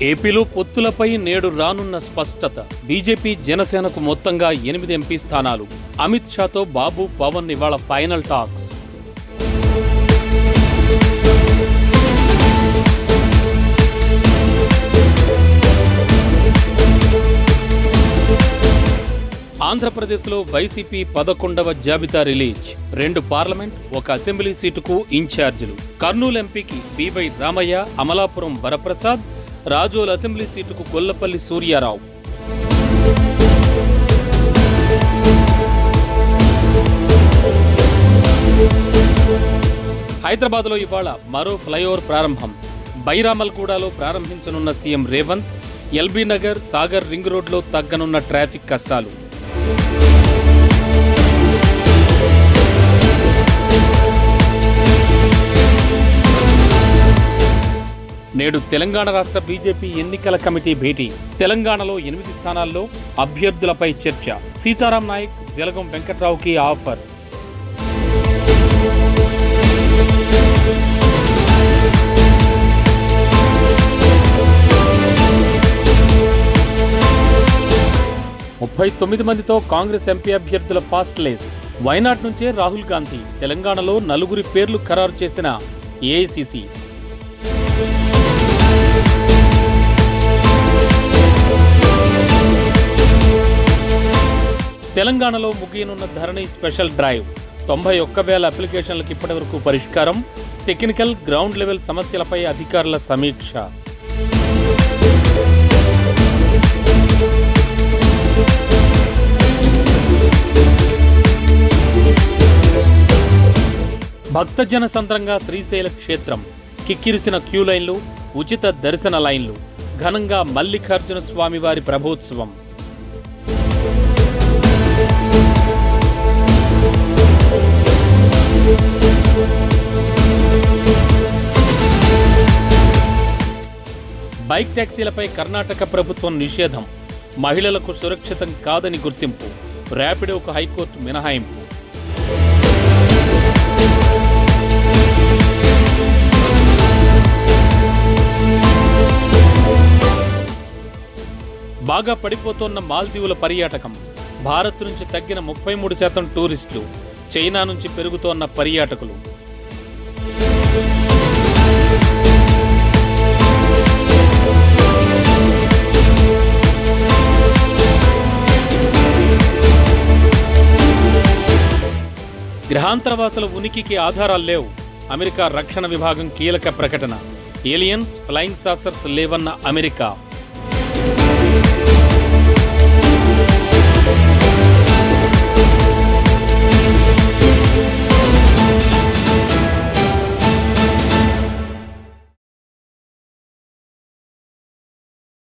ఏపీలో పొత్తులపై నేడు రానున్న స్పష్టత. బీజేపీ జనసేనకు మొత్తంగా 8 ఎంపీ స్థానాలు. అమిత్ షాతో బాబు పవన్ ఇవాళ ఫైనల్ టాక్స్. ఆంధ్రప్రదేశ్లో వైసీపీ 11వ జాబితా రిలీజ్. 2 పార్లమెంట్, 1 అసెంబ్లీ సీటుకు ఇన్ఛార్జీలు. కర్నూలు ఎంపీకి బివై రామయ్య, అమలాపురం వరప్రసాద్, రాజోల్ అసెంబ్లీ సీటుకు గొల్లపల్లి సూర్యారావు. హైదరాబాద్లో ఇవాళ మరో ఫ్లైఓవర్ ప్రారంభం. బైరామల్గూడలో ప్రారంభించనున్న CM Revanth. LB Nagar, Sagar ring రోడ్లో తగ్గనున్న ట్రాఫిక్ కష్టాలు. నేడు తెలంగాణ రాష్ట్ర బీజేపీ ఎన్నికల కమిటీ భేటీ. తెలంగాణలో 8 స్థానాల్లో అభ్యర్థులపై చర్చ. సీతారాం నాయక్, జలగం వెంకట్రావుకి ఆఫర్స్. ముప్పై 9 మందితో కాంగ్రెస్ ఎంపీ అభ్యర్థుల ఫాస్ట్ లిస్ట్. వైనాడ్ నుంచే రాహుల్ గాంధీ. తెలంగాణలో 4 పేర్లు ఖరారు చేసిన ఏఐసీసీ. తెలంగాణలో ముగియనున్న ధరణి స్పెషల్ డ్రైవ్. 91,000 అప్లికేషన్లకు ఇప్పటివరకు పరిష్కారం. టెక్నికల్, గ్రౌండ్ లెవెల్ సమస్యలపై అధికారుల సమీక్ష. భక్తజన సంద్రంగా శ్రీశైల క్షేత్రం. కిక్కిరిసిన క్యూ లైన్లు, ఉచిత దర్శన లైన్లు. ఘనంగా మల్లికార్జున స్వామివారి ప్రభోత్సవం. బైక్ ట్యాక్సీలపై కర్ణాటక ప్రభుత్వం నిషేధం. మహిళలకు సురక్షితం కాదని గుర్తింపు. ర్యాపిడోకు హైకోర్టు మినహాయింపు. బాగా పడిపోతోన్న మాల్దీవుల పర్యాటకం. భారత్ నుంచి తగ్గిన 33% టూరిస్టులు. చైనా నుంచి పెరుగుతోన్న పర్యాటకులు. గ్రహాంతరవాసుల ఉనికికి ఆధారాలు లేవు. అమెరికా రక్షణ విభాగం కీలక ప్రకటన. ఏలియన్స్, ఫ్లయింగ్ సాసర్స్ లేవన్న అమెరికా.